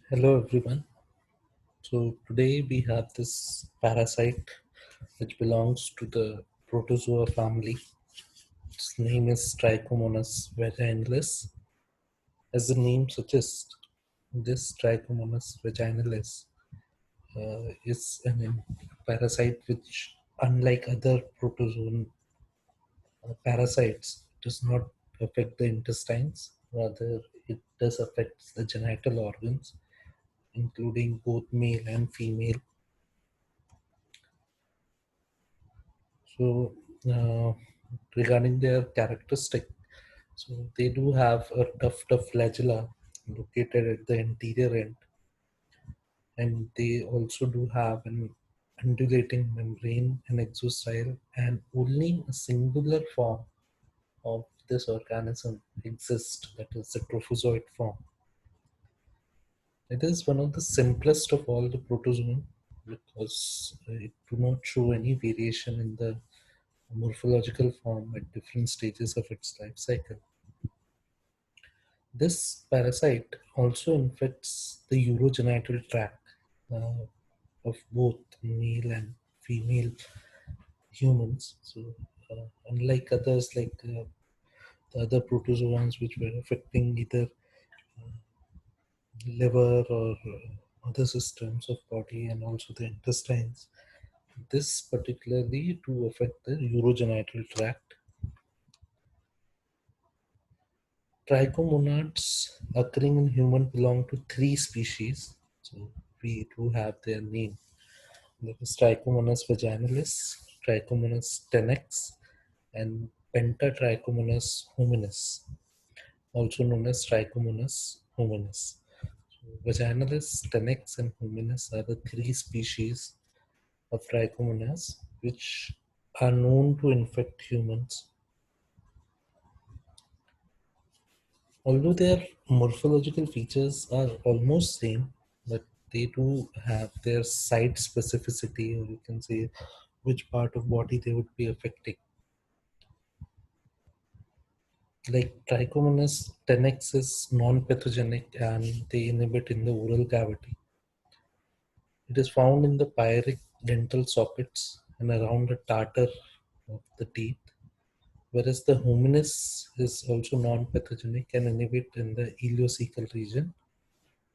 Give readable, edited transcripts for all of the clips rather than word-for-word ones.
Hello everyone. So today we have this parasite which belongs to the protozoa family. Its name is Trichomonas vaginalis. As the name suggests, this Trichomonas vaginalis is parasite which, unlike other protozoan parasites, does not affect the intestines. Rather, it does affect the genital organs, including both male and female. So, uh, regarding their characteristic, so they do have a tuft of flagella located at the anterior end, and they also do have an undulating membrane and exocycle, and only a singular form of this organism exists, that is the trophozoite form. It is one of the simplest of all the protozoan because it do not show any variation in the morphological form at different stages of its life cycle. This parasite also infects the urogenital tract uh, of both male and female humans. So, unlike others, like the other protozoans which were affecting either liver or other systems of body and also the intestines, this particularly to affect the urogenital tract. Trichomonads occurring in human belong to three species. So we do have their name. There is Trichomonas vaginalis, Trichomonas tenax, and Pentatrichomonas hominis, also known as Trichomonas hominis. So vaginalis, tenax, and hominis are the three species of Trichomonas which are known to infect humans. Although their morphological features are almost same, but they do have their site specificity, or you can say which part of body they would be affecting. Like Trichomonas tenax is non-pathogenic and they inhibit in the oral cavity. It is found in the pyric dental sockets and around the tartar of the teeth, whereas the hominis is also non-pathogenic and inhibit in the ileocecal region.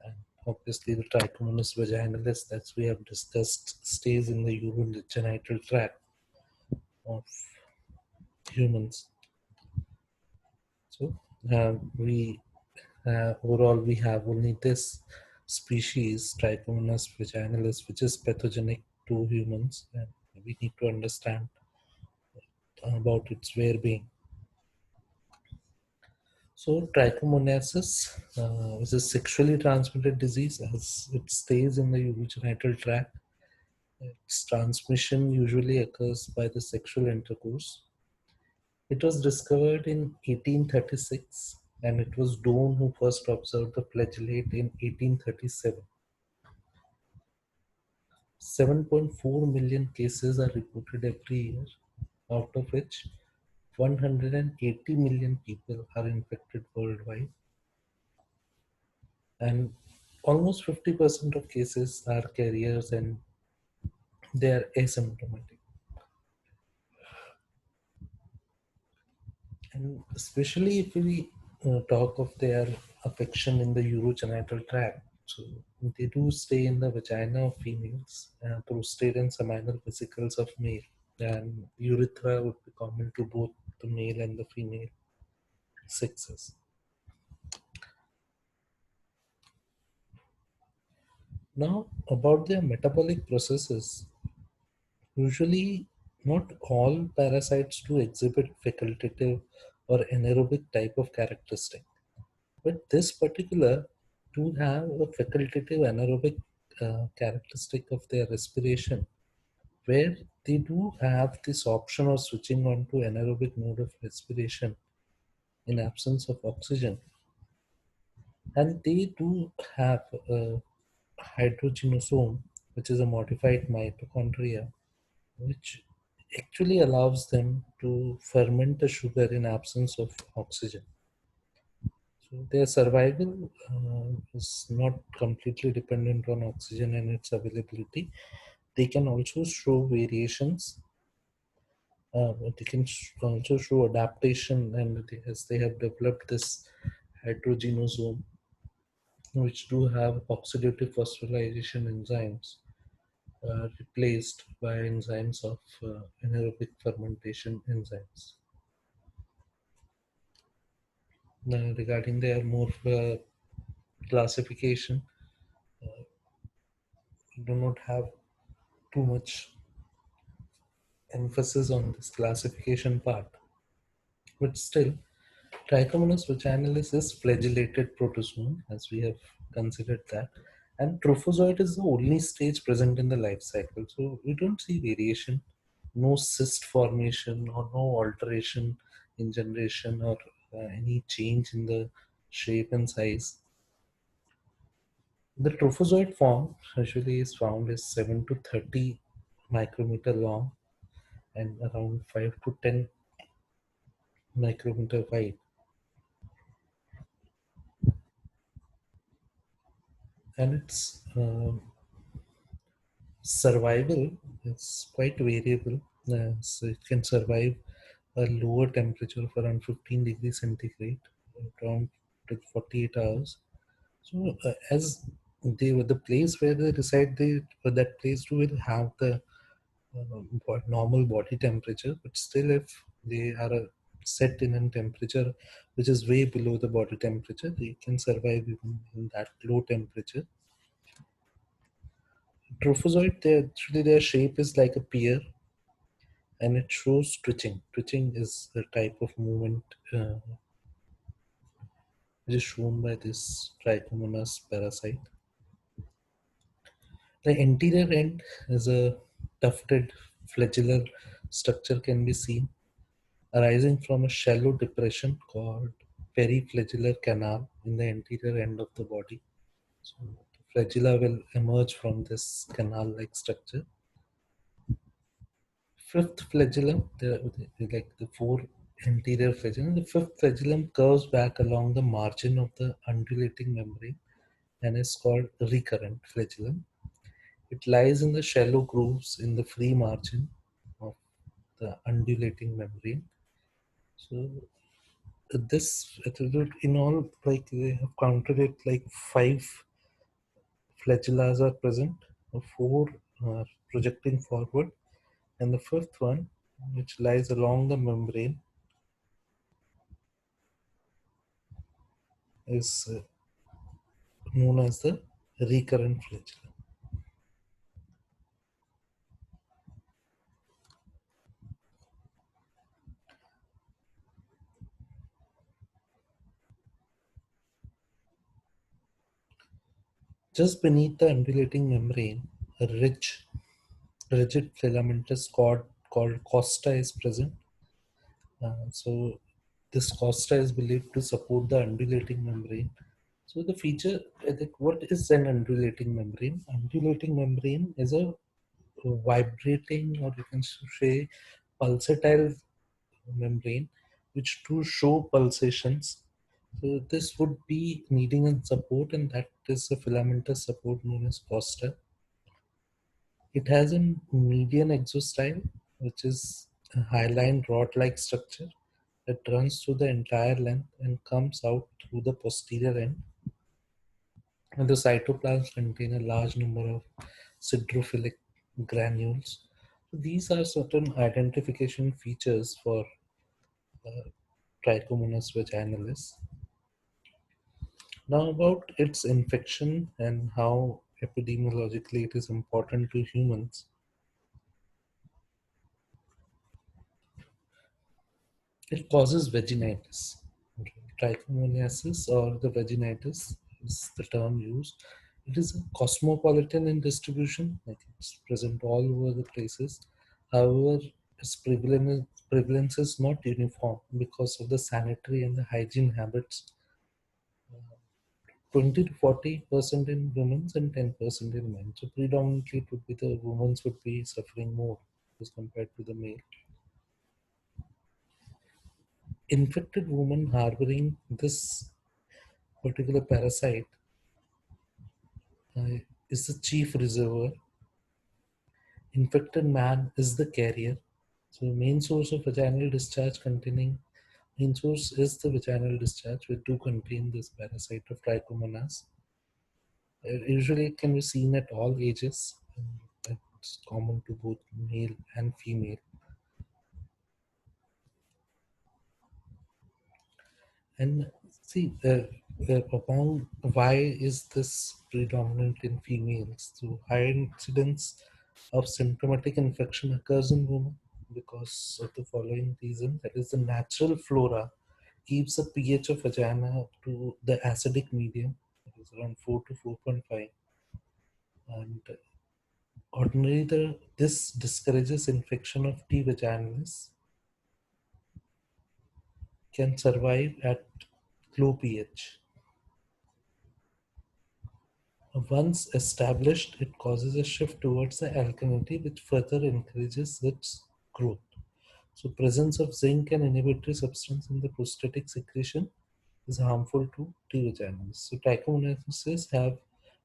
And obviously, the Trichomonas vaginalis that we have discussed stays in the urogenital tract of humans. So, we overall we have only this species, Trichomonas vaginalis, which is pathogenic to humans, and we need to understand about its well-being. So, trichomoniasis is a sexually transmitted disease as it stays in the urogenital tract. Its transmission usually occurs by the sexual intercourse. It was discovered in 1836 and it was Doan who first observed the flagellate in 1837. 7.4 million cases are reported every year, out of which 180 million people are infected worldwide, and almost 50% of cases are carriers and they are asymptomatic. And especially if we talk of their affection in the urogenital tract, so they do stay in the vagina of females, prostate and seminal vesicles of male, and urethra would be common to both the male and the female sexes. Now, about their metabolic processes, usually not all parasites do exhibit facultative or anaerobic type of characteristic. But this particular do have a facultative anaerobic characteristic of their respiration, where they do have this option of switching on to anaerobic mode of respiration in absence of oxygen. And they do have a hydrogenosome, which is a modified mitochondria, which actually allows them to ferment the sugar in absence of oxygen. So their survival is not completely dependent on oxygen and its availability. They can also show variations. They can also show adaptation, and as they have developed this heterogenosome, which do have oxidative phosphorylation enzymes replaced by enzymes of anaerobic fermentation enzymes. Now, regarding their more classification, we do not have too much emphasis on this classification part, but still, Trichomonas vaginalis is flagellated protozoon, as we have considered that, and trophozoite is the only stage present in the life cycle. So we don't see variation, no cyst formation or no alteration in generation or any change in the shape and size. The trophozoite form usually is found as 7 to 30 micrometer long and around 5 to 10 micrometer wide. And its survival is quite variable. So it can survive a lower temperature of around 15 degrees centigrade, around 48 hours. So as they were the place where they reside, that place will have the normal body temperature, but still, if they are set in a temperature which is way below the body temperature, they can survive even in that low temperature. Trophozoite, actually their shape is like a pear, and it shows twitching. Twitching is a type of movement which is shown by this Trichomonas parasite. The anterior end is a tufted flagellar structure can be seen arising from a shallow depression called periflagellar canal in the anterior end of the body. So the flagella will emerge from this canal-like structure. Fifth flagellum, like the four anterior flagellum, the fifth flagellum curves back along the margin of the undulating membrane and is called recurrent flagellum. It lies in the shallow grooves in the free margin of the undulating membrane. So this in all, like they have counted it, like five flagellas are present, four are projecting forward, and the fifth one, which lies along the membrane, is known as the recurrent flagellum. Just beneath the undulating membrane, a rigid filamentous cord called costa is present. So this costa is believed to support the undulating membrane. So the feature, what is an undulating membrane? Undulating membrane is a vibrating, or you can say pulsatile membrane, which do show pulsations. So this would be needing a support, and that is a filamentous support known as costa. It has a median exostyle, which is a hyaline rod-like structure that runs through the entire length and comes out through the posterior end. And the cytoplasm contain a large number of siderophilic granules. So these are certain identification features for Trichomonas vaginalis. Now about its infection and how epidemiologically it is important to humans. It causes vaginitis. Trichomoniasis or the vaginitis is the term used. It is a cosmopolitan in distribution, like it's present all over the places. However, its prevalence is not uniform because of the sanitary and the hygiene habits. 20 to 40% in women and 10% in men. So predominantly it would be the women would be suffering more as compared to the male. Infected women harboring this particular parasite is the chief reservoir. Infected man is the carrier. So main source of vaginal discharge containing main source is the vaginal discharge, which do contain this parasite of trichomonas. Usually it can be seen at all ages. It's common to both male and female. And see, upon why is this predominant in females? So high incidence of symptomatic infection occurs in women because of the following reason. That is, the natural flora keeps the pH of vagina to the acidic medium, that is around 4 to 4.5. And ordinarily, this discourages infection of T. vaginalis, can survive at low pH. Once established, it causes a shift towards the alkalinity, which further encourages its growth. So, presence of zinc and inhibitory substance in the prostatic secretion is harmful to T. vaginalis. So, trichomoniasis have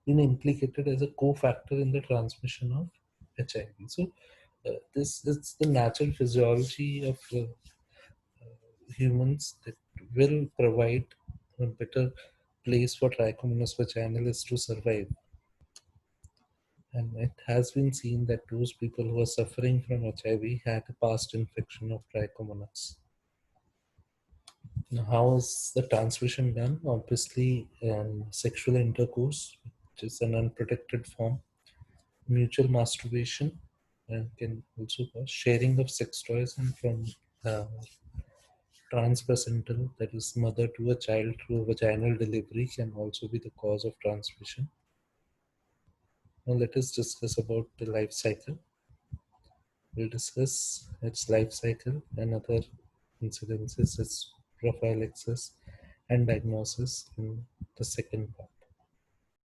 been implicated as a cofactor in the transmission of HIV. So, this is the natural physiology of humans that will provide a better place for Trichomonas vaginalis to survive. And it has been seen that those people who are suffering from HIV had a past infection of Trichomonas. Now, how is the transmission done? Obviously, sexual intercourse, which is an unprotected form, mutual masturbation, and can also cause sharing of sex toys, and from uh, transplacental, that is, mother to a child through a vaginal delivery, can also be the cause of transmission. Now, let us discuss about the life cycle. We'll discuss its life cycle and other incidences, its prophylaxis and diagnosis in the second part.